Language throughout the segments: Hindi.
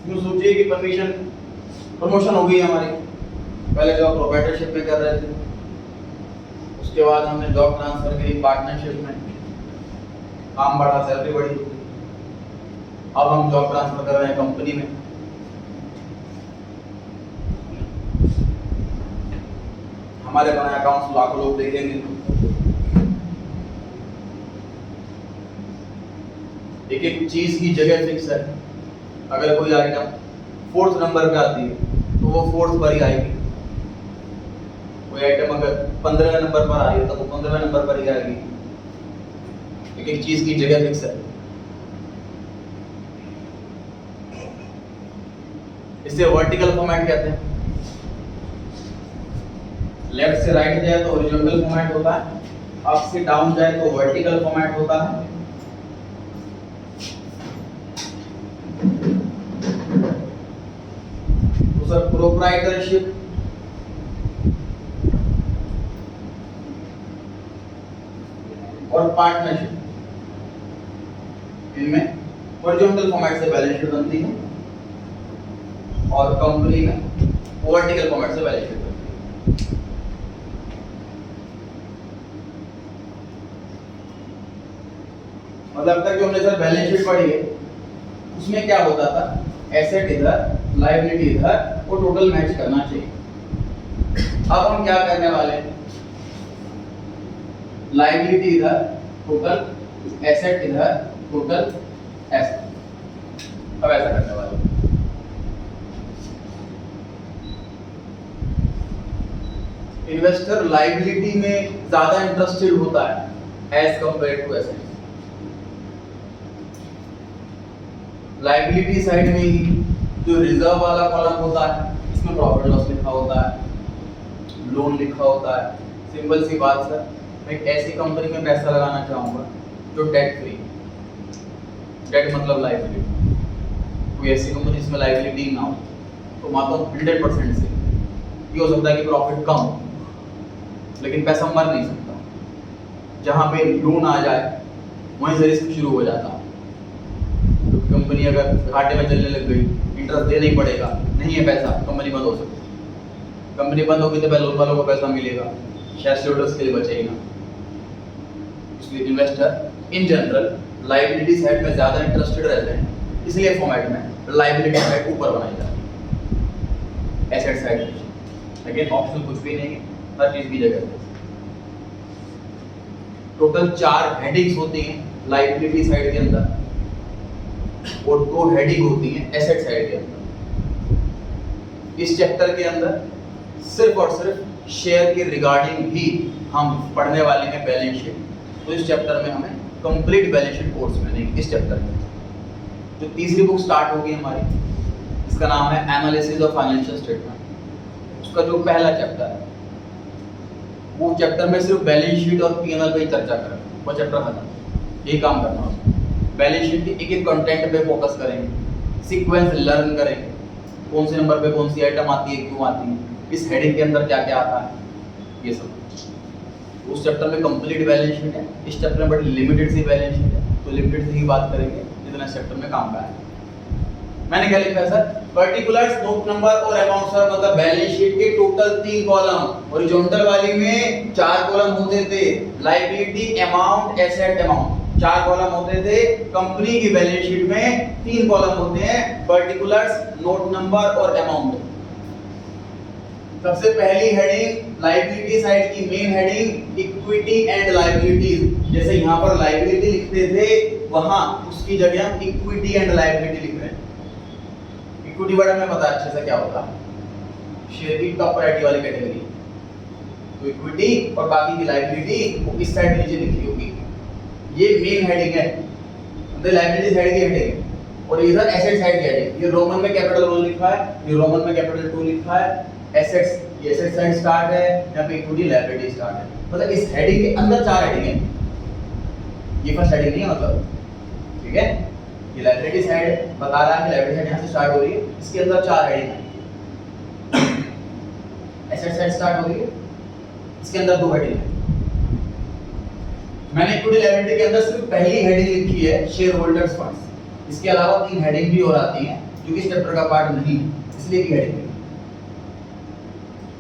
इसमें सोचिए कि प्रमोशन हो गई हमारी। पहले जॉब प्रोप्राइटरशिप में कर रहे थे, उसके बाद हमने जॉब ट्रांसफर करी पार्टनरशिप में, काम बढ़ा, सैलरी बढ़ी। अब हम जॉब ट्रांसफर कर रहे हैं कंपनी में। हमारे बनाए अकाउंट्स लाखों लोग देखेंगे। एक एक चीज की जगह फिक्स है। अगर कोई आइटम 4th नंबर पे आती है तो वो 4th पर ही आएगी। कोई आइटम अगर 15वें नंबर पर आ रही है तो वो 15वें नंबर पर ही आएगी। एक एक चीज की जगह फिक्स है। इसे वर्टिकल फॉर्मेट कहते हैं। लेफ्ट से राइट जाए तो हॉरिजॉन्टल फॉर्मेट होता है, अप से डाउन जाए तो वर्टिकल फॉर्मेट होता है। तो सर प्रोप्राइटरशिप और पार्टनरशिप, इनमें हॉरिजॉन्टल फॉर्मेट से बैलेंस शीट बनती है और कंपनी में वर्टिकल फॉर्मेट से बैलेंस शीट बनती है। मतलब तक जो हमने सर बैलेंस शीट पढ़ी है उसमें क्या होता था, एसेट इधर, लायबिलिटी इधर और टोटल मैच करना चाहिए। अब हम क्या करने वाले हैं, लायबिलिटी इधर, टोटल एसेट इधर, टोटल एसेट। अब ऐसा करने वाले हैं। इन्वेस्टर लायबिलिटी में ज्यादा इंटरेस्टेड होता है as compare to asset. Liability side में ही जो रिजर्व वाला कॉलम होता है इसमें प्रॉफिट लॉस लिखा होता है, लोन लिखा होता है। सिंपल सी बात सर, मैं एक ऐसी कंपनी में पैसा लगाना चाहूंगा जो डेट फ्री, डेट मतलब लायबिलिटी, कोई ऐसी कंपनी जिसमें लायबिलिटी ना हो, तो मानता हूँ 100% से ये हो सकता है कि प्रॉफिट कम हो लेकिन पैसा मर नहीं सकता। जहाँ पे लोन आ जाए वहीं से रिस्क शुरू हो जाता है। कंपनी अगर घाटे में चलने लग गई, इंटरेस्ट देना ही पड़ेगा, नहीं है पैसा, कंपनी बंद हो सकती है। कंपनी बंद होगी तो पहले लोन वालों को पैसा मिलेगा, शेयर होल्डर्स के लिए बचेगा। इसलिए investor in general liability side में ज्यादा इंटरेस्टेड रहते हैं, इसलिए फॉर्मेट में लायबिलिटी साइड ऊपर बनाई जाती है, एसेट साइड। लेकिन ऑप्शन कुछ भी नहीं है, हर चीज की जगह है। टोटल 4 हेडिंग्स होती हैं लायबिलिटी साइड के अंदर और 2 हेडिंग होती हैं एसेट साइड के अंदर। इस चैप्टर के अंदर सिर्फ और सिर्फ शेयर के रिगार्डिंग ही हम पढ़ने वाले हैं बैलेंस शीट। तो इस चैप्टर में हमें कंप्लीट बैलेंस शीट कोर्स में नहीं, इस चैप्टर में जो तीसरी बुक स्टार्ट होगी हमारी, इसका नाम है एनालिसिस ऑफ फाइनेंशियल स्टेटमेंट। उसका जो पहला चैप्टर है वो चैप्टर में सिर्फ बैलेंस शीट और पी&एल पे चर्चा करें, वो चैप्टर खत्म। यही काम करना है। बैलेंस शीट की एक एक कंटेंट पे फोकस करेंगे, सीक्वेंस लर्न करेंगे, कौन से नंबर पे कौन सी आइटम आती है, क्यों आती है, इस हेडिंग के अंदर क्या क्या आता है, ये सब। उस चैप्टर में कंप्लीट बैलेंस शीट है, इस चैप्टर में बड़ी लिमिटेड सी बैलेंस शीट है, तो लिमिटेड से ही बात करेंगे जितना इस चैप्टर में काम का है। मैंने क्या लिखा है सर, पर्टिकुलर्स, नोट नंबर और अमाउंट सर, मतलब बैलेंस शीट के टोटल 3 कॉलम। हॉरिजॉन्टल वाली में 4 कॉलम होते थे, liability, amount, asset, amount, 4 column होते थे। कंपनी की बैलेंस शीट में 3 कॉलम होते हैं, पर्टिकुलर्स, नोट नंबर और अमाउंट। सबसे पहली हेडिंग लायबिलिटी साइड की main heading, equity and liabilities. जैसे यहाँ पर लायबिलिटी लिखते थे, वहां उसकी जगह हम इक्विटी एंड लायबिलिटी लिख रहे हैं। इक्विटी वर्ड हमें पता है अच्छे से क्या होता है, शेयर की टॉप प्रायोरिटी वाली कैटेगरी। तो इक्विटी और बाकी की लायबिलिटी वो इस साइड नीचे लिखी होगी। ये मेन हेडिंग है, मतलब लायबिलिटी साइड की हेडिंग। और इधर एसेट साइड की हेडिंग, ये रोमन में कैपिटल 1 लिखा है, ये रोमन में कैपिटल 2 लिखा है। एसेट्स, ये एसेट साइड स्टार्ट है, यहाँ पे इक्विटी लायबिलिटी स्टार्ट है। मतलब इस हेडिंग के अंदर 4 हेडिंग है, ये फर्स्ट हेडिंग नहीं है मतलब, ठीक है। ये लायबिलिटी साइड बता रहा है कि लायबिलिटी साइड यहाँ से स्टार्ट हो रही है, इसके अंदर 4 हेडिंग है। एसेट साइड स्टार्ट हो रही है, इसके अंदर 2 हेडिंग है। मैंने इक्विटी लायबिलिटी के अंदर सिर्फ पहली हेडिंग लिखी है शेयर होल्डर्स फंड्स, इसके अलावा 3 हेडिंग भी और आती हैं क्योंकि इस चैप्टर का पार्ट नहीं, इसलिए की हेडिंग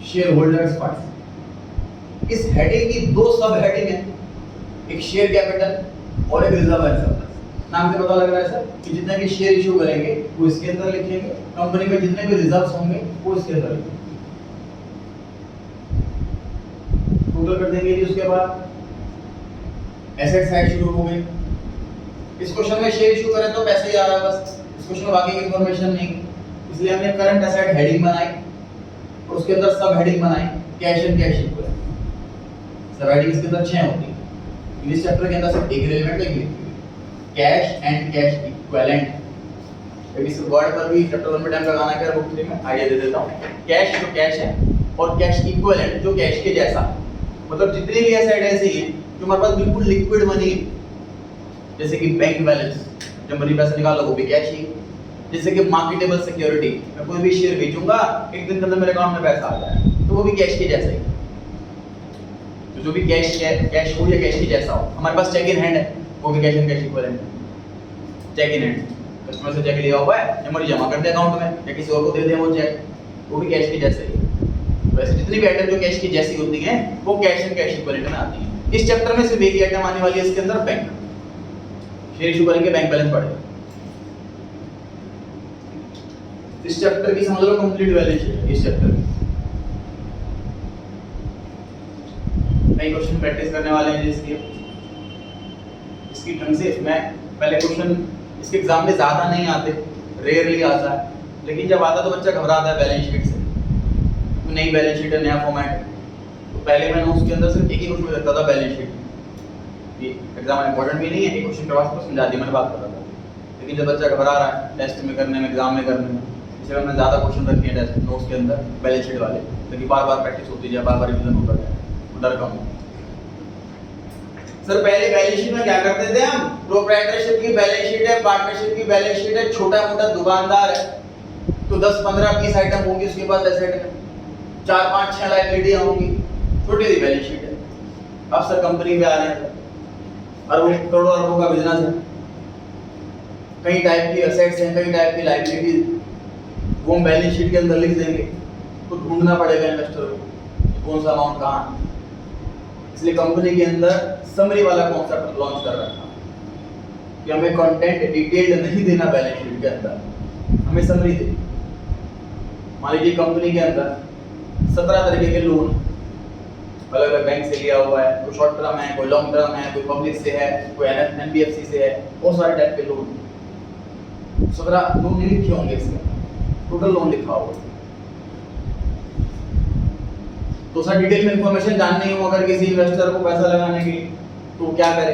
शेयर होल्डर्स फंड्स। इस हेडिंग की दो सब हेडिंग है, एक शेयर कैपिटल और एक रिजर्व एंड सरप्लस। नाम से पता लग रहा है सर कि जितने भी शेयर इशू करेंगे वो इसके अंदर लिखेंगे, कंपनी में जितने भी रिजर्व्स होंगे वो इसके अंदर लिखेंगे, टोटल कर देंगे। उसके बाद एसेट साइड शुरू हो गई। इस क्वेश्चन में शेयर इशू करें तो पैसे ही आ रहा है बस, इस क्वेश्चन में बाकी की इंफॉर्मेशन नहीं, इसलिए हमने करंट एसेट हेडिंग बनाई और उसके अंदर सब हेडिंग बनाई कैश एंड कैश इक्विवेलेंट। सब हेडिंग इसके अंदर 6 होती है। इस चैप्टर के अंदर सिर्फ एक रिलेवेंट लिखी है, कैश एंड कैश इक्विवेलेंट। इस वर्ड पर भी चैप्टर 1 में टाइम लगाना है, बुक 3 में आइडिया दे देता हूं। कैश जो कैश है और कैश इक्विवेलेंट जो कैश के जैसा, मतलब जितनी भी एसेट ऐसी है जो हमारे पास बिल्कुल लिक्विड मनी है, जैसे कि बैंक बैलेंस, जब मनी पैसा निकालो वो भी कैश ही। जैसे कि मार्केटेबल सिक्योरिटी, मैं कोई भी शेयर बेचूंगा एक दिन के अंदर मेरे अकाउंट में पैसा आ जाए, तो वो भी कैश के जैसा ही। तो जो भी कैश हो या कैश के जैसा हो, हमारे पास चेक इन हैंड है, वो भी कैश एंड कैश इक्विवेलेंट है। चेक इन हैंड, कस्टमर से चेक लिया हुआ है, एमआर जमा कर दे अकाउंट में या किसी और को दे दे वो चेक, वो भी कैश के जैसे ही। वैसे जितनी भी आइटम जो कैश की जैसी होती हैं वो कैश एंड कैश इक्विवेलेंट में आती हैं। इस चैप्टर में सिर्फ एक ही आइटम आने वाली है इसके अंदर, बैंक। शेयर इशू करेंगे, बैंक बैलेंस पढ़ेगा। इस चैप्टर की समझ लो कंप्लीट बैलेंस शीट है इस चैप्टर की। कई क्वेश्चन प्रैक्टिस करने वाले हैं इसकी ढंग से। मैं पहले क्वेश्चन इसके एग्जाम में ज्यादा नहीं आते, रेयरली आता है, लेकिन जब आता तो बच्चा घबराता है बैलेंस शीट से, नई बैलेंस शीट है, नया फॉर्मेट है। तो पहले मैंने उसके अंदर सिर्फ एक ही क्वेश्चन रखता था बैलेंस शीट। ये एग्जाम इंपॉर्टेंट भी नहीं है, एक क्वेश्चन के बाद समझा दी मैंने, बात कर रहा था। लेकिन जब बच्चा घबरा रहा है टेस्ट में करने में, एग्जाम में करने में, इसलिए मैंने ज़्यादा क्वेश्चन रखे हैं टेस्ट नोट्स के अंदर बैलेंस शीट वाले, ताकि बार बार प्रैक्टिस होती जाए, बार बार रिवीजन होता जाए, डर कम हो। सर पहले बैलेंस शीट में क्या करते थे हम, प्रोप्राइटरशिप की बैलेंस शीट है, पार्टनरशिप की बैलेंस शीट है, छोटा मोटा दुकानदार है तो 10 15 20 आइटम होंगी उसके पास एसेट में, 4 5 6 लायबिलिटीयां होंगी, छोटी सी बैलेंस शीट है। अब सर कंपनी में आ रहे हैं, अरबों करोड़ों अरबों का बिजनेस है, कई टाइप की एसेट्स हैं, कई टाइप की लायबिलिटीज, वो हम बैलेंस शीट के अंदर लिख देंगे, तो ढूंढना पड़ेगा इन्वेस्टर को कौन सा अमाउंट कहाँ। इसलिए कंपनी के अंदर समरी वाला कॉन्सेप्ट लॉन्च कर रखा कि हमें कंटेंट डिटेल्ड नहीं देना बैलेंस शीट के अंदर, हमें समरी दे। मान लीजिए कंपनी के अंदर 17 तरीके के लोन अलग अलग बैंक से लिया हुआ है, कोई शॉर्ट टर्म है, कोई लॉन्ग टर्म है, कोई पब्लिक से है, कोई एनबीएफसी से है, बहुत सारे टाइप के लोन। 17 लोन नहीं लिखे होंगे इसमें, टोटल लोन लिखा होगा। तो सर डिटेल में इंफॉर्मेशन जाननी हो अगर किसी इन्वेस्टर को पैसा लगाने की, तो क्या करे,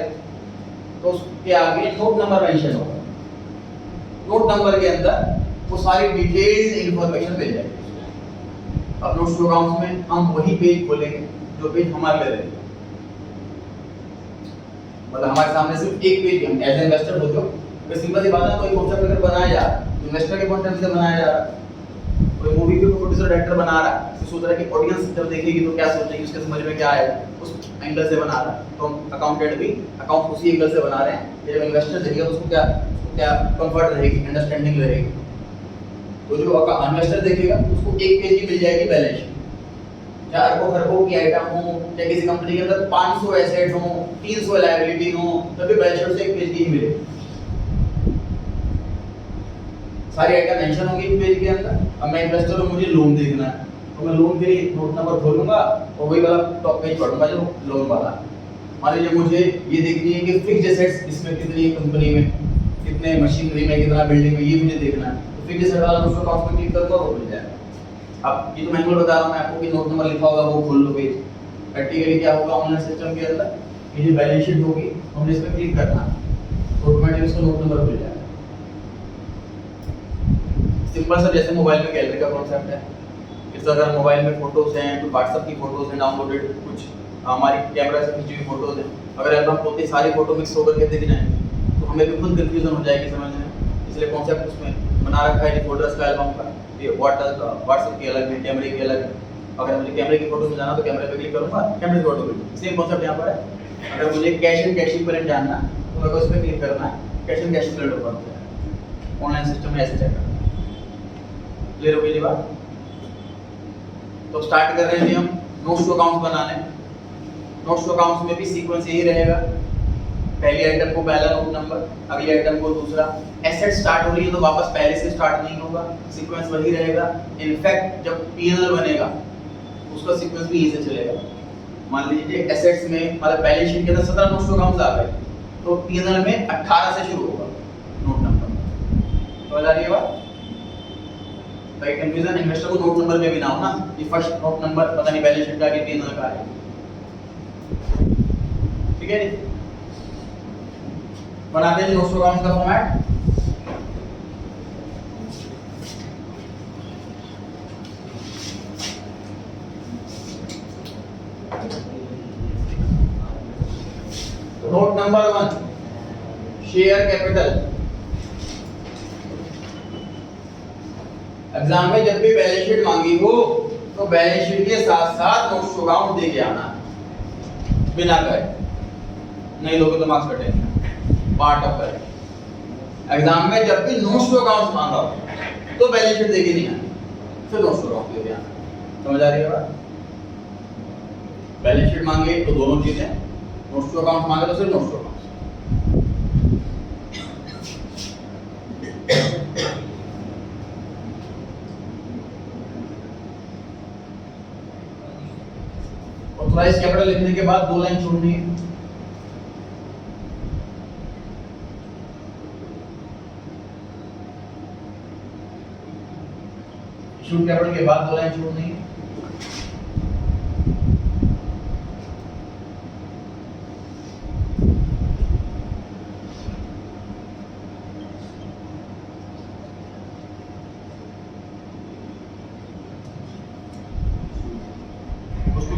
तो उसके आगे नोट नंबर मेंशन होगा। नोट नंबर के अंदर वो सारी डिटेल्ड इंफॉर्मेशन मिल जाएगी। अब नोट्स टू अकाउंट्स में हम वही पेज खोलेंगे जो पेज हमारे लिए रहेगा, मतलब हमारे सामने सिर्फ एक पेज है। हम एज इन्वेस्टर हो, तो सिंपल सी बात है, कोई कॉन्सेप्ट अगर बनाया जा रहा है इन्वेस्टर के पॉइंट ऑफ व्यू से बनाया जा रहा है, कोई मूवी के प्रोड्यूसर डायरेक्टर बना रहा है, तो सोच रहा है कि ऑडियंस जब देखेगी तो क्या सोचेगी, उसके समझ में क्या आएगा, उस एंगल से बना रहा है। तो हम अकाउंटेंट भी अकाउंट उसी एंगल से बना रहे हैं कि जब इन्वेस्टर देखेगा तो उसको क्या कंफर्ट रहेगी, अंडरस्टैंडिंग रहेगी। तो जो इन्वेस्टर देखेगा उसको एक पेज की मिल जाएगी बैलेंस शीट, चाहे अरबों खरबों की आइटम हो, चाहे किसी कंपनी के अंदर 500 एसेट हो, 300 लायबिलिटी हो, तभी बैलेंस शीट से एक पेज की ही मिलेगी। सारी आइटम मेंशन होंगी एक पेज के अंदर। अब मैं इन्वेस्टर हूं, मुझे लोन देखना है, तो मैं लोन के लिए नोट नंबर खोलूंगा और वही वाला टॉप पेज पढ़ूंगा जो लोन वाला। मान लीजिए मुझे ये देखनी है कि फिक्स्ड एसेट्स इसमें कितनी कंपनी में, कितने मशीनरी में, कितना बिल्डिंग में, ये मुझे देखना है। तो फिक्स्ड एसेट वाला उसको अकाउंट में क्लिक करूंगा वो मिल जाएगा। अब ये तो मैनुअल बता रहा हूं मैं आपको कि नोट नंबर लिखा होगा वो खोल लो पेज। प्रैक्टिकली क्या होगा ऑनलाइन सिस्टम के अंदर, ये जो बैलेंस शीट होगी हमने इस पर क्लिक करना तो ऑटोमेटिकली उसको नोट नंबर मिल जाएगा। सिंपल सा जैसे मोबाइल में गैलरी का कॉन्सेप्ट है, इस अगर मोबाइल में फोटोज हैं, तो व्हाट्सएप की फोटोज हैं डाउनलोडेड, कुछ हमारी कैमरा से खींची हुई फोटोज हैं, अगर एल्बम खोलते सारी फोटो मिक्स होकर के दिख जाएंगे तो हमें भी खुद कंफ्यूजन हो जाएगी समझने में। इसलिए कॉन्सेप्ट उसमें बना रखा है फोल्डर्स का एल्बम का, ये व्हाट्सएप की अलग है, कैमरे की अलग है। अगर मुझे कैमरे की फोटो में जाना तो कैमरे पे क्लिक करूंगा, कैमरे की फोटो मिलेगी। सेम कॉन्सेप्ट यहाँ पर है। अगर मुझे कैश एंड कैश इक्विवेलेंट जानना तो मेरे को उस पर क्लिक करना है, cash and cash equivalent open हो जाएगा। ऑनलाइन सिस्टम में ऐसे चेक करना है। क्लियर हो गई बात? तो स्टार्ट कर रहे हैं हम नोट्स टू अकाउंट्स बनाने। नोट्स टू अकाउंट्स में भी सीक्वेंस यही रहेगा, पहली आइटम को पहला नोट नंबर, अगली आइटम को दूसरा। एसेट स्टार्ट हो रही है तो वापस पहले से स्टार्ट नहीं होगा, सीक्वेंस वही रहेगा। इनफैक्ट जब पीएनएल बनेगा उसका सीक्वेंस भी यही से चलेगा। मान लीजिए एसेट्स में मतलब बैलेंस शीट के अंदर 17 नोट्स टू अकाउंट्स आ गए, तो पीएनएल में 18 से शुरू होगा नोट नंबर। समझ आ रही है बात? भाई कंफ्यूजन इन्वेस्टर को नोट नंबर में भी ना हो ना, ये फर्स्ट नोट नंबर पता नहीं बैलेंस शीट का आगे पीएनएल का है। ठीक है जी, बनाते हैं नोट्स टू अकाउंट्स का format. Note number 1 share capital. Exam में जब भी बैलेंस शीट मांगी हो तो बैलेंस शीट के साथ साथ नोट्स टू अकाउंट दे के आना बिना कहे, नहीं लोगे तो मार्क्स कटेंगे। पार्ट ऑफ करें एग्जाम में जब भी नोट्स टू अकाउंट्स मांगा हो तो बैलेंस शीट देके नहीं आना, फिर नोट्स टू अकाउंट देके आना। समझ आ रही है बात? बैलेंस शीट मांगे तो दोनों चीजें, नोट्स टू अकाउंट मांगे तो सिर्फ notes to account. Authorised capital लिखने के बाद 2 लाइन छोड़नी है। इशूड कैपिटल के बाद 2 लाइन छोड़नी है।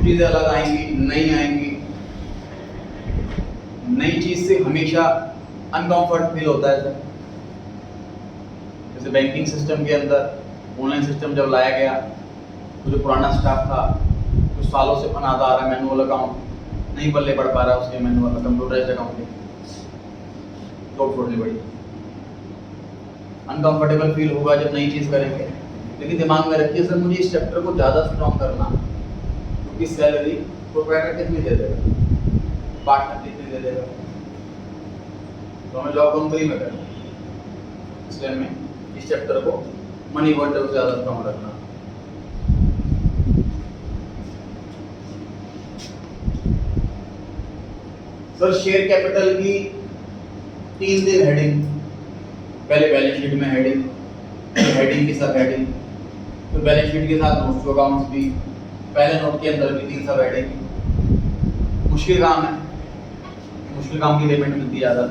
चीजें अलग आएंगी, नहीं आएंगी। नई चीज से हमेशा अनकंफर्ट फील होता है। जैसे बैंकिंग सिस्टम के अंदर ऑनलाइन सिस्टम जब लाया गया तो जो पुराना स्टाफ था कुछ सालों से बनाता आ रहा है मैनुअल अकाउंट, नहीं पल्ले पड़ पा रहा उसके मैनुअल कंप्यूटराइज्ड अकाउंटिंग, तो छोड़नी पड़ी। अनकंफर्टेबल फील होगा जब नई चीज करेंगे, लेकिन दिमाग में रखिए सर मुझे इस चैप्टर को ज्यादा स्ट्रॉन्ग करना, क्योंकि सैलरी प्रोप्राइटर कितनी दे देगा, पार्टनर कितनी दे देगा, तो हमें जॉब कंपनी में करना, इसलिए हमें इस चैप्टर को मनी वर्टर से ज्यादा स्ट्रॉन्ग रखना। सर शेयर कैपिटल की 3 दिन हेडिंग, पहले बैलेंस शीट में हेडिंग, हेडिंग की सब हेडिंग, तो बैलेंस शीट के साथ नोट्स टू अकाउंट्स भी, पहले नोट के अंदर भी 3 सब हेडिंग। मुश्किल काम है, मुश्किल काम की पेमेंट मिलती है ज़्यादा।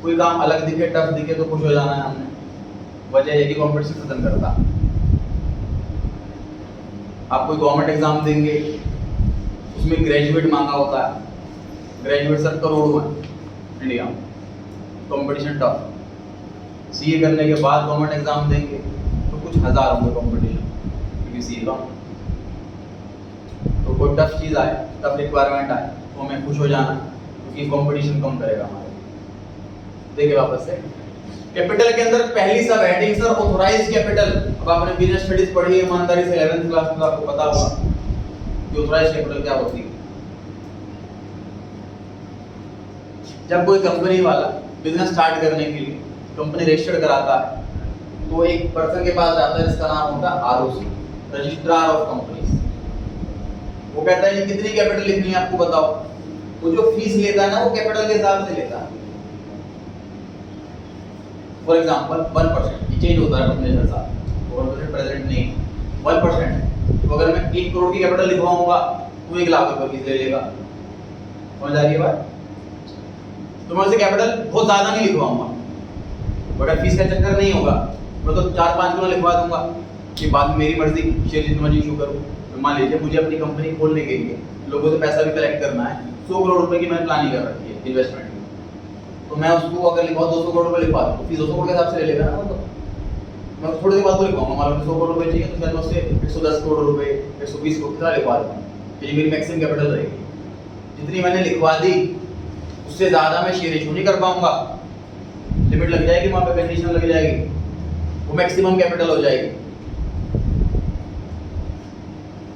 कोई काम अलग दिखे, टफ दिखे तो खुश हो जाना है हमने, वजह है कि कॉम्पिटिशन खत्म करता। आप कोई गवर्नमेंट एग्जाम देंगे उसमें ग्रेजुएट मांगा होता है, ग्रेजुएट सर करोड़ों है इंडिया में, कंपटीशन टफ। सीए करने के बाद गवर्नमेंट एग्जाम देंगे तो कुछ हज़ार होंगे कंपटीशन, क्योंकि सीए का तो कोई टफ चीज़ आए, टफ रिक्वायरमेंट आए तो हमें खुश हो जाना, क्योंकि कंपटीशन कम करेगा हमारे। देखिए वापस से कैपिटल के अंदर पहली सब हेडिंग सर ऑथराइज्ड कैपिटल। अब आपने बिजनेस स्टडीज पढ़ी है ईमानदारी से 11th क्लास में, आपको पता होगा कि ऑथराइज्ड कैपिटल क्या होती है। जब कोई कंपनी वाला बिजनेस स्टार्ट करने के लिए कंपनी रजिस्टर्ड कराता है तो एक पर्सन के पास जाता है जिसका नाम होता है आरओसी, रजिस्ट्रार ऑफ कंपनीज। वो कहता है कितनी कैपिटल लिखनी है आपको बताओ, वो जो फीस लेता है ना वो कैपिटल के हिसाब से लेता है। फॉर एग्जांपल 1%, ये चेंज होता है कंपनी के साथ, 1% प्रेजेंट नहीं 1%। तो अगर मैं 1 करोड़ की कैपिटल लिखवाऊंगा तो 1 लाख रुपए फीस ले लेगा। समझ आ रही है बात? तो मैं उसे कैपिटल बहुत ज्यादा नहीं लिखवाऊंगा, बट फीस का चक्कर नहीं होगा, मैं तो 4-5 गुना लिखवा दूंगा कि बाद में मेरी मर्जी शेयर जितना मर्जी इशू करूँ। तो मान लीजिए मुझे अपनी कंपनी खोलने के लिए लोगों से पैसा भी कलेक्ट करना है, 100 करोड़ रुपए की मैंने प्लानिंग कर रखी है इन्वेस्टमेंट की, तो मैं उसको अगर लिखवा 200 करोड़ रुपए लिखवा दूँ तो फीस 200 करोड़ के हिसाब से ले लेगा ना। तो मैं थोड़ी देर बाद तो लिखवाऊंगा, मान लो 100 करोड़ रुपए चाहिए तो शायद मैं उससे 110 करोड़ रुपए 120 करोड़ कितना लिखवा दूँ, ये मेरी मैक्सिमम कैपिटल रहेगी। जितनी मैंने लिखवा दी उससे ज़्यादा मैं शेयर इशू नहीं कर पाऊंगा, लिमिट लग जाएगी वहाँ पे, कंडीशन लग जाएगी, वो मैक्सिमम कैपिटल हो जाएगी।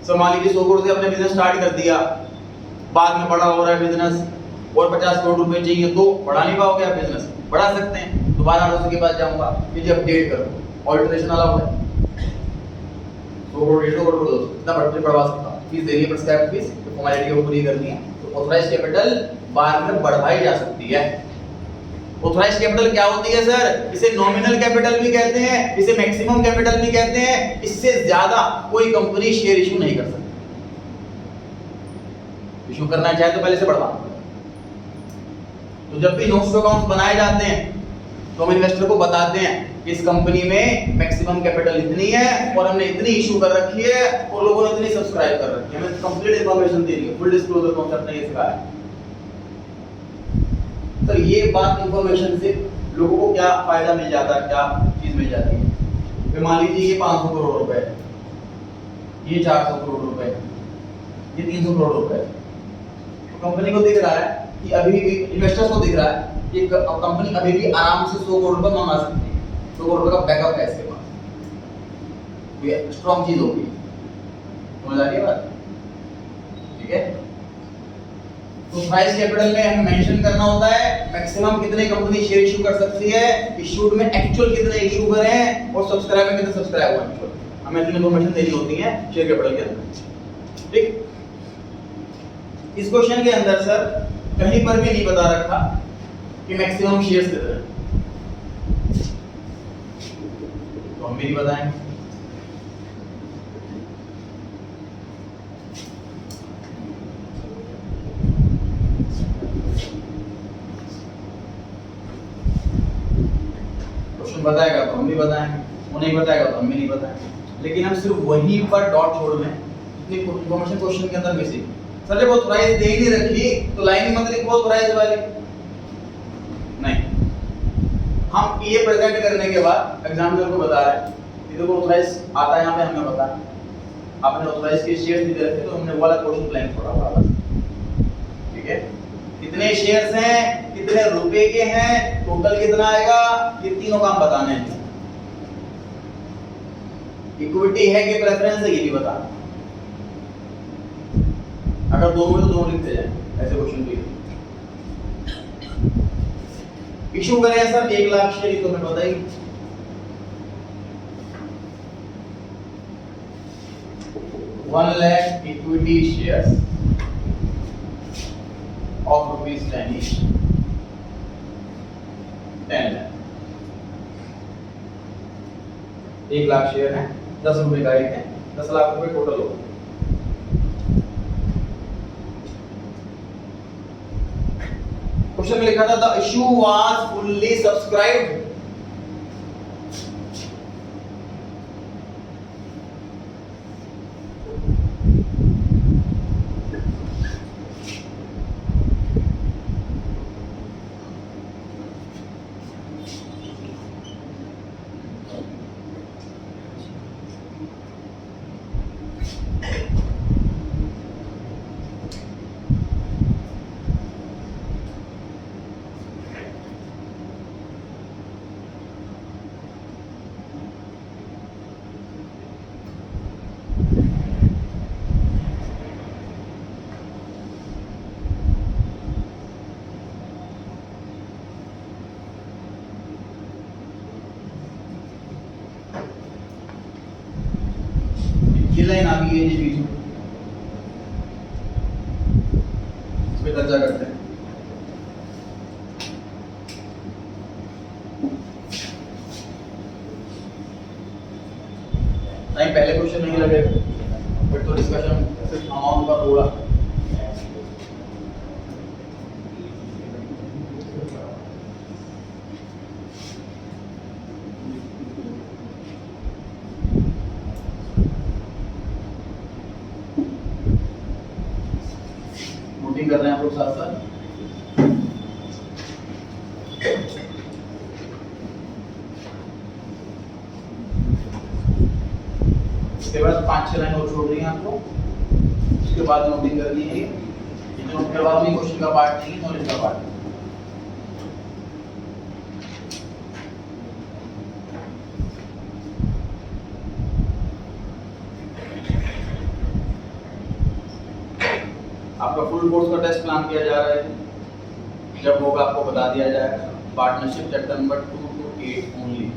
सो मान लीजिए 100 करोड़ से अपने बिजनेस स्टार्ट कर दिया, बाद में बड़ा हो रहा है बिजनेस और 50 करोड़ रुपए चाहिए, तो बढ़ा नहीं पाओगे आप बिजनेस? बढ़ा सकते हैं, दोबारा ROC के पास जाऊंगा, मुझे अपडेट करो, ऑल्टरेशन अलाउड है। 100 करोड़ 150 करोड़ दो, इतना बढ़वा सकता हूँ, फीस देनी है, प्रिस्क्राइब्ड फीस, तो फॉर्मेलिटी को पूरी करनी है, तो ऑथराइज्ड कैपिटल बाद में बढ़ाई जा सकती है। ऑथराइज्ड कैपिटल क्या होती है सर? इसे नॉमिनल कैपिटल भी कहते हैं, इसे मैक्सिमम कैपिटल भी कहते हैं। इससे ज्यादा कोई कंपनी शेयर इशू नहीं कर सकती। इशू करना चाहे तो पहले से बढ़वा। तो जब भी नोट्स अकाउंट्स बनाए जाते हैं तो हम इन्वेस्टर को बताते हैं कि इस कंपनी में मैक्सिमम कैपिटल इतनी है और हमने इतनी इशू कर रखी है और लोगों ने इतनी सब्सक्राइब कर रखी है, हमें कंप्लीट इंफॉर्मेशन दे रही है। फुल डिस्क्लोजर कॉन्सेप्ट नहीं सिखाया सर। ये बात इंफॉर्मेशन से लोगों को क्या फायदा मिल जाता है, क्या चीज मिल जाती है? मान लीजिए ये 500 करोड़ रुपए, ये 400 करोड़ रुपए, ये 300 करोड़ रुपए, तो कंपनी को दिख रहा है कि अभी भी इन्वेस्टर्स को दिख रहा है कि कंपनी अभी भी आराम से 100 करोड़ रुपए मंगा सकती है। 100 करोड़ रुपए का बैकअप है इसके पास, ये स्ट्रॉन्ग चीज होगी। समझ आ रही है बात? ठीक है। तो प्राइस कैपिटल में हमें मेंशन करना होता है मैक्सिमम कितने कंपनी शेयर इशू कर सकती है, इशूड में एक्चुअल कितने इशू करे हैं और सब्सक्राइब में कितने सब्सक्राइब हुए हैं। हमें इतनी इंफॉर्मेशन देनी होती है शेयर कैपिटल के अंदर। ठीक। इस क्वेश्चन के अंदर सर कहीं पर भी नहीं बता रखा कि मैक्सिमम शेयर्स कितने हैं, तो हम भी नहीं बताएंगे। बताएगा तो हम भी बताएंगे, वो नहीं बताएगा तो हम भी नहीं बताएंगे। लेकिन हम सिर्फ वहीं पर डॉट छोड़ दें इतनी इंफॉर्मेशन क्वेश्चन के अंदर मिसिंग। सर जब ऑथराइज दे ही नहीं रखी तो लाइन ही मत लिखो ऑथराइज वाली। नहीं, हम ये प्रेजेंट करने के बाद एग्जामिनर को बता रहे हैं कि देखो ऑथराइज आता है, यहाँ पे हमें बता आपने ऑथराइज के शेयर नहीं दे रखे, तो हमने वाला क्वेश्चन प्लान छोड़ा हुआ बस। ठीक है। कितने शेयर्स हैं, कितने रुपए के हैं, टोटल कितना आएगा, ये तीनों काम बताने हैं। इक्विटी है कि प्रेफरेंस है ये भी बताना। अगर दोनों में तो दोनों लिखते जाए ऐसे क्वेश्चन भी। इशू करें सर 1 लाख शेयर, तो मैं बताइए 1 lakh equity shares of rupees 10 each, 10 lakh. 1 lakh share है, 10 रुपए का एक है, 10 लाख रुपए टोटल होगा। क्वेश्चन में लिखा था the issue was fully subscribed. Line आ गई है जी बीच में, इस पे चर्चा करते हैं। नहीं पहले क्वेश्चन नहीं लगेगा, फिर तो डिस्कशन सिर्फ अमाउंट पर होगा। नोटिंग कर रहे हैं आप लोग साथ साथ। इसके बाद 5-6 लाइन और छोड़ देंगे आपको, उसके बाद नोटिंग करनी है। ये नोट करवा भी क्वेश्चन का पार्ट नहीं है, नॉलेज का पार्ट है। आपका फुल कोर्स का टेस्ट प्लान किया जा रहा है, जब होगा आपको बता दिया जाएगा। Partnership chapter number 2 to 8 only.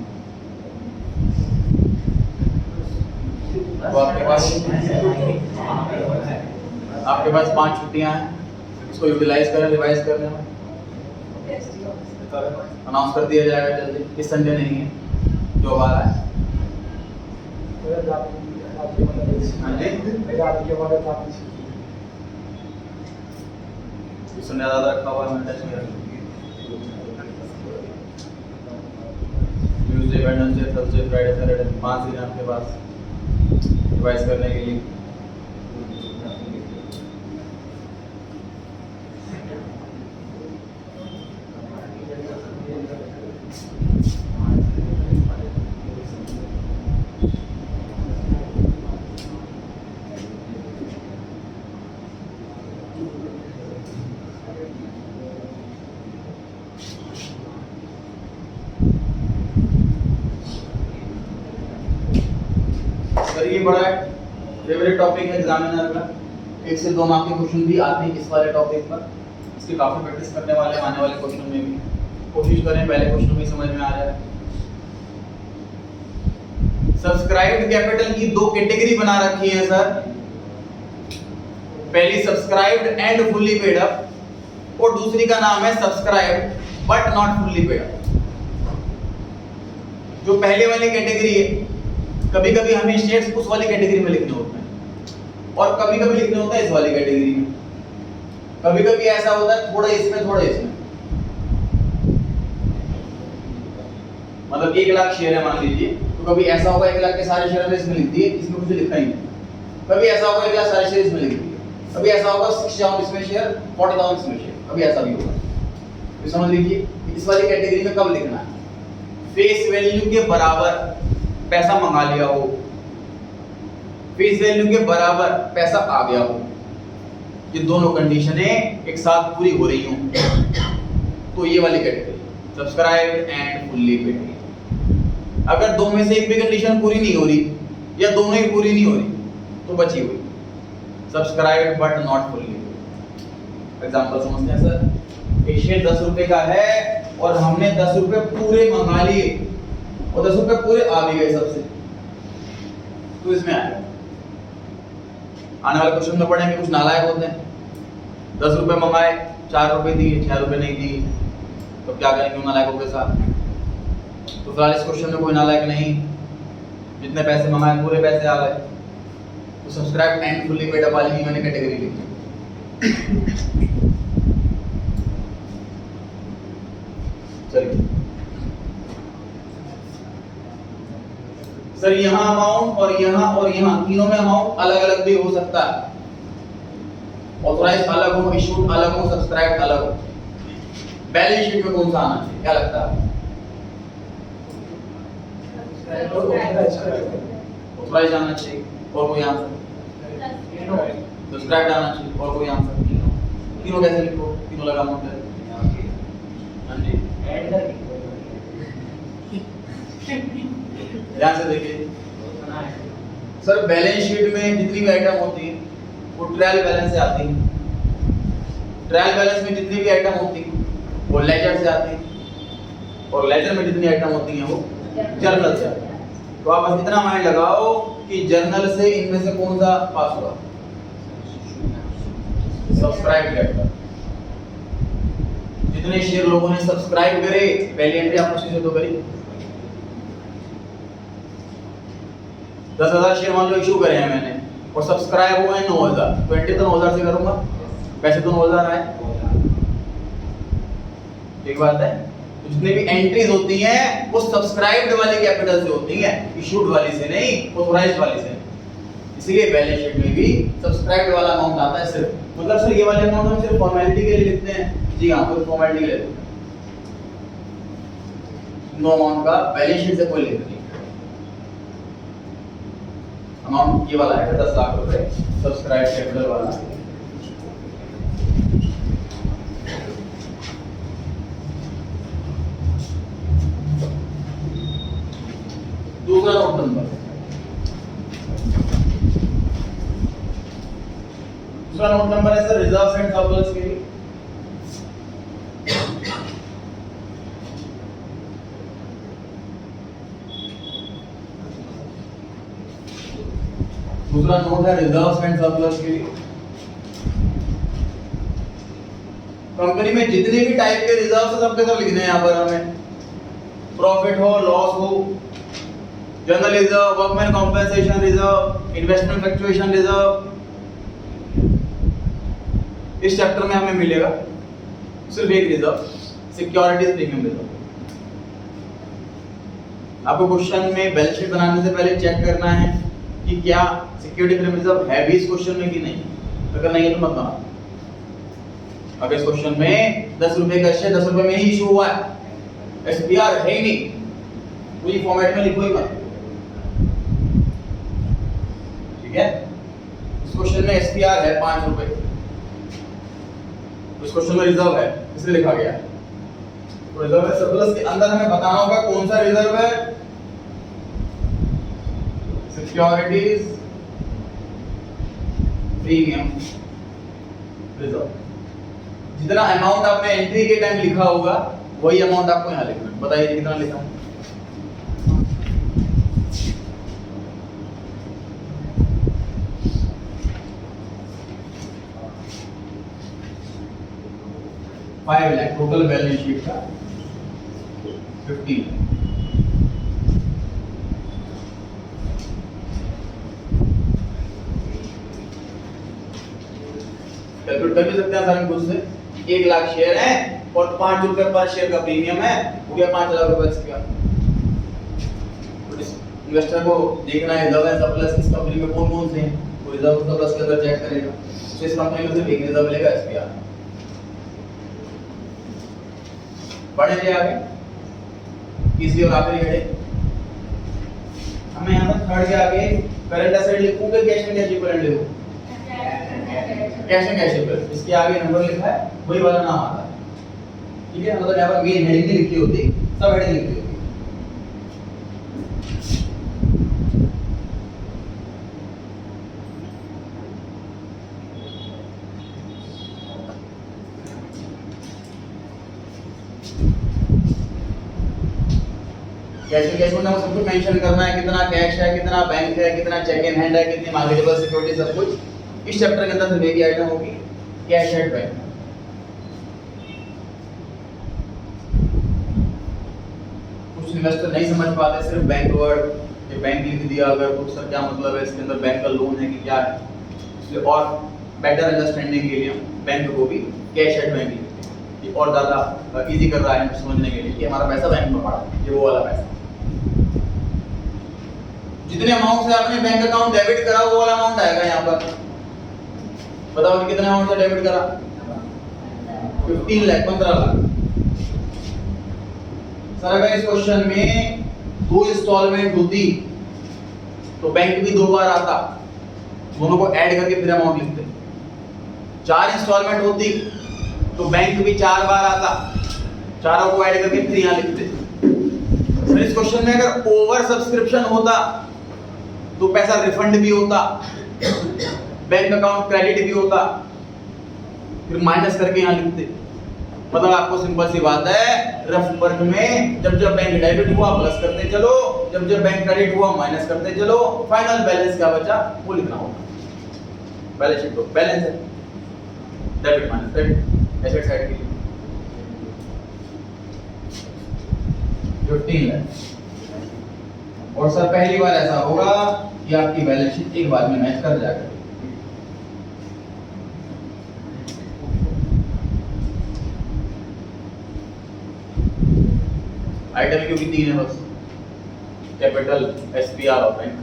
तो आपके पास 5 छुट्टियां हैं, इसको यूटिलाइज करें रिवाइज करने में। अनाउंस कर दिया जाएगा जल्दी, इस संडे नहीं है जो आ रहा है। सुनने ज़्यादा रखा हुआ है Tuesday Wednesday Thursday Friday Saturday 5 दिन आपके पास रिवाइज करने के लिए। ये बड़ा फेवरेट टॉपिक है एग्जामिनर का, 1 से 2 मार्क के क्वेश्चन भी आते हैं इस वाले टॉपिक पर। इसकी काफी प्रैक्टिस करने वाले आने वाले क्वेश्चन में भी कोशिश करें पहले क्वेश्चन भी समझ में आ जाए। सब्सक्राइब्ड कैपिटल की 2 कैटेगरी बना रखी है सर। पहली subscribed and fully paid up और दूसरी का नाम है subscribed but not fully paid up. जो पहले वाली कैटेगरी है, कभी कभी हमें शेयर्स उस वाली कैटेगरी में लिखने होते हैं और कभी कभी लिखने होता है इस वाली कैटेगरी में। कभी कभी ऐसा होता है थोड़ा इसमें थोड़ा इसमें, मतलब 1 लाख शेयर है मान लीजिए, तो कभी ऐसा होगा 1 लाख के सारे शेयर इसमें लिख दिए, इसमें कुछ लिखा ही नहीं। कभी ऐसा होगा 1 लाख सारे शेयर इसमें लिख दिए, कभी ऐसा होगा 60,000 इसमें शेयर 40,000 इसमें शेयर, कभी ऐसा भी होगा। तो समझ लीजिए इस वाली कैटेगरी में कब लिखना है, फेस वैल्यू के बराबर पैसा मंगा लिया हो, फेस वैल्यू के बराबर पैसा आ गया हो, ये दोनों कंडीशनें एक साथ पूरी हो रही हो, तो ये वाली category subscribed and fully paid. अगर दो में से एक भी कंडीशन पूरी नहीं हो रही या दोनों ही पूरी नहीं हो रही तो बची हुई subscribed but not fully paid. Example समझते हैं सर, एक शेयर 10 रुपए का है और हमने 10 रुपए पूरे मंगा लिए और 10 रुपए पूरे आ भी गए सबसे, तो इसमें आएगा। आने वाले क्वेश्चन में पढ़ेंगे कुछ नालायक होते हैं, 10 रुपए मंगाए 4 रुपए दिए 6 रुपए नहीं दिए, तो क्या करेंगे उन नालायकों के साथ। तो फिलहाल इस क्वेश्चन में कोई नालायक नहीं, जितने पैसे मंगाए पूरे पैसे आ गए, तो subscribe and fully paid up वाली ही मैंने कैटेगरी लिखी। चलिए सर, यहाँ अमाउंट और यहाँ तीनों में अमाउंट अलग अलग भी हो सकता है। ऑथराइज अलग हो, इशूड अलग हो, सब्सक्राइब अलग हो। बैलेंस शीट में कौन सा आना चाहिए, क्या लगता है? ऑथराइज आना चाहिए और कोई आंसर? सब्सक्राइब आना चाहिए और कोई आंसर? तीनों कैसे लिखो, तीनों लगा अमाउंट है। हाँ जी, ध्यान से देखिए सर, बैलेंस शीट में जितनी भी आइटम होती है वो ट्रायल बैलेंस से आती है। ट्रायल बैलेंस में जितनी भी आइटम होती है वो लेजर से आती है और लेजर में जितनी आइटम होती हैं वो जर्नल से आती है। तो आप बस इतना माइंड लगाओ कि जर्नल से इनमें से कौन सा पास हुआ, सब्सक्राइब लेटर। जितने शेयर लोगों ने सब्सक्राइब करे पहली एंट्री आपने उसी से तो करी। 10,000 शेयर मान लो इशू करे हैं मैंने और सब्सक्राइब हुए हैं 9,000, तो एंट्री तो 9,000 से करूंगा, पैसे तो 9,000 आए। एक बात है, तो जितनी भी एंट्रीज होती हैं वो सब्सक्राइब्ड वाली कैपिटल से होती हैं, इशूड वाली से नहीं, ऑथराइज्ड वाली से। इसलिए बैलेंस शीट में भी सब्सक्राइब्ड वाला अमाउंट आता है सिर्फ, मतलब सर ये वाले अमाउंट हम सिर्फ फॉर्मेलिटी के लिए लिखते हैं। जी हाँ, कोई फॉर्मेलिटी के लिए नो अमाउंट का बैलेंस शीट से कोई लेना नहीं। अमाउंट ये वाला है 10 लाख रुपए सब्सक्राइब कैपिटल वाला। दूसरा नोट नंबर दूसरा नोट नंबर है सर रिजर्व्स एंड सरप्लस के लिए। दूसरा नोट है रिजर्व्स एंड सरप्लस के लिए। कंपनी में जितने भी टाइप के रिजर्व सबके सब लिखने हैं यहाँ पर हमें, प्रॉफिट हो लॉस हो, general reserve, workman compensation reserve, investment fluctuation reserve, इस चैप्टर में हमें मिलेगा सिर्फ एक रिजर्व, सिक्योरिटीज प्रीमियम रिजर्व। आपको क्वेश्चन में बैलेंस शीट बनाने से पहले चेक करना है कि क्या सिक्योरिटी प्रीमियम रिजर्व है भी इस क्वेश्चन में कि नहीं। अगर नहीं है तो मत बनाओ। अगर इस क्वेश्चन में 10 रुपए का शेयर 10 रुपए में ही इशू हुआ है, एसपीआर है ही नहीं, पूरी फॉर्मेट में लिखो ही मत, ठीक है। इस क्वेश्चन में एसपीआर है 5 रुपए, इस क्वेश्चन में रिजर्व है इसलिए लिखा गया है। तो रिजर्व है सरप्लस के अंदर हमें बताना होगा कौन सा रिजर्व है, सिक्योरिटीज प्रीमियम रिजर्व। जितना अमाउंट आपने एंट्री के टाइम लिखा होगा वही अमाउंट आपको यहाँ लिखना है। बताइए कितना लिखा है? $5 लाख टोटल बैलेंस शीट का 15 कैलकुलेट कर भी सकते हैं सर खुद से। 1 लाख शेयर है और 5 रुपए पर शेयर का प्रीमियम है, हो गया 5 लाख रुपए इसका। इन्वेस्टर को देखना है रिजर्व एंड सरप्लस किस कंपनी में कौन से हैं, वो रिजर्व और सरप्लस के अंदर चेक करेगा। तो इस कंपनी में सिर्फ एक रिजर्व मिलेगा एसपीआर। बढ़े जाए आगे, तीसरी और आखिरी हेडिंग हमें यहाँ पर थर्ड के आगे करंट एसेट लिखूंगे, कैश एंड कैश इक्विवेलेंट लिखूं, कैश एंड कैश इक्विवेलेंट। इसके आगे नंबर लिखा है वही वाला नाम आता है, ठीक है। मतलब यहाँ पर मेन हेडिंग नहीं लिखी होती, सब हेडिंग लिखी होती है। कैश एंड कैश में सब कुछ मेंशन करना है, कितना कैश है, कितना बैंक है, कितना चेक इन हैंड है, कितनी मार्केटेबल सिक्योरिटी, सब कुछ इस चैप्टर के अंदर सिर्फ एक ही आइटम होगी, कैश एंड बैंक। कुछ इन्वेस्टर नहीं समझ पाते, सिर्फ बैंक वर्ड ये बैंक लिख दिया अगर तो सर क्या मतलब है, इसके अंदर बैंक का लोन है कि क्या है। इसलिए और बेटर अंडरस्टैंडिंग के लिए बैंक को भी कैश एंड बैंक लिखते हैं, ये और ज्यादा इजी कर रहा है समझने के लिए कि हमारा पैसा बैंक में पड़ा है, ये वो वाला पैसा। जितने अमाउंट से आपने बैंक अकाउंट डेबिट करा वो वाला अमाउंट आएगा यहाँ पर। बताओ कितने अमाउंट से डेबिट करा? 15 लाख, 15 लाख। सर अगर इस क्वेश्चन में 2 इंस्टॉलमेंट होती तो बैंक भी 2 बार आता, दोनों को ऐड करके फिर अमाउंट लिखते। 4 इंस्टॉलमेंट होती तो बैंक भी 4 बार आता, चारों को ऐड करके फिर यहाँ लिखते। सर इस क्वेश्चन में अगर ओवर सब्सक्रिप्शन होता तो पैसा रिफंड भी होता, बैंक अकाउंट क्रेडिट भी होता, फिर माइनस करके यहाँ लिखते। मतलब आपको सिंपल सी बात है, रफ वर्क में जब जब बैंक डेबिट हुआ प्लस करते चलो, जब जब बैंक क्रेडिट हुआ माइनस करते चलो, फाइनल बैलेंस क्या बचा वो लिखना होगा। बैलेंस शीट तो बैलेंस है, debit minus credit, asset side के लिए 15 लाख। और सर पहली बार ऐसा होगा कि आपकी बैलेंस शीट एक बार में मैच कर जाएगा। आइटम क्योंकि 3 है बस, कैपिटल, एसपीआर और बैंक।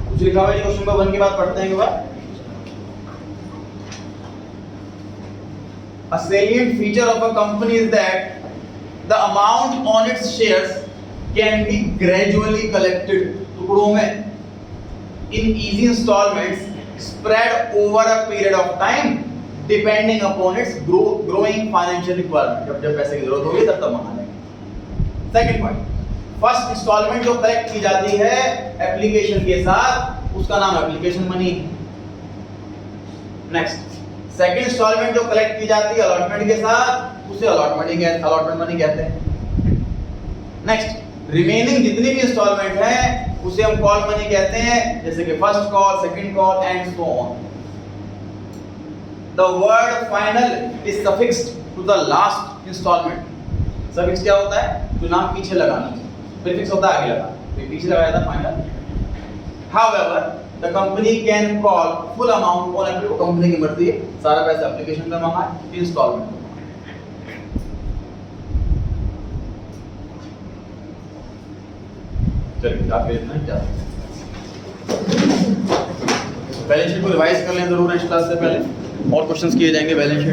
कुछ लिखा हुआ है क्वेश्चन नंबर 1 के बाद पढ़ते हैं एक बार। A salient feature of a company is that the amount on its shares can be gradually collected टुकड़ों में in easy installments spread over a period of time depending upon its growing financial requirement। जब जब पैसे की जरूरत होगी तब तब मंगा लेंगे। सेकंड पॉइंट, फर्स्ट इंस्टॉलमेंट जो कलेक्ट की जाती है एप्लीकेशन के साथ उसका नाम एप्लीकेशन मनी है। नेक्स्ट, सेकंड इंस्टॉलमेंट जो कलेक्ट की जाती है अलॉटमेंट के साथ उसे अलॉटमेंट मनी कहते हैं। नेक्स्ट, रिमेनिंग जितनी भी इंस्टॉलमेंट है उसे हम कॉल मनी कहते हैं, जैसे कि first call, second call and so on. The word final is suffixed to the last instalment. Suffix क्या होता है? जो नाम पीछे लगाना, प्रीफिक्स होता है आगे लगाना, तो पीछे लगाया था final. However, the company can call full amount on application, company की मर्जी है, सारा पैसा एप्लीकेशन पे मांगा है, इंस्टॉलमेंट पे मांगा। चलिए आप इतना क्या बैलेंस शीट को रिवाइज कर लें जरूर इस क्लास से पहले, और क्वेश्चंस किए जाएंगे बैलेंस शीट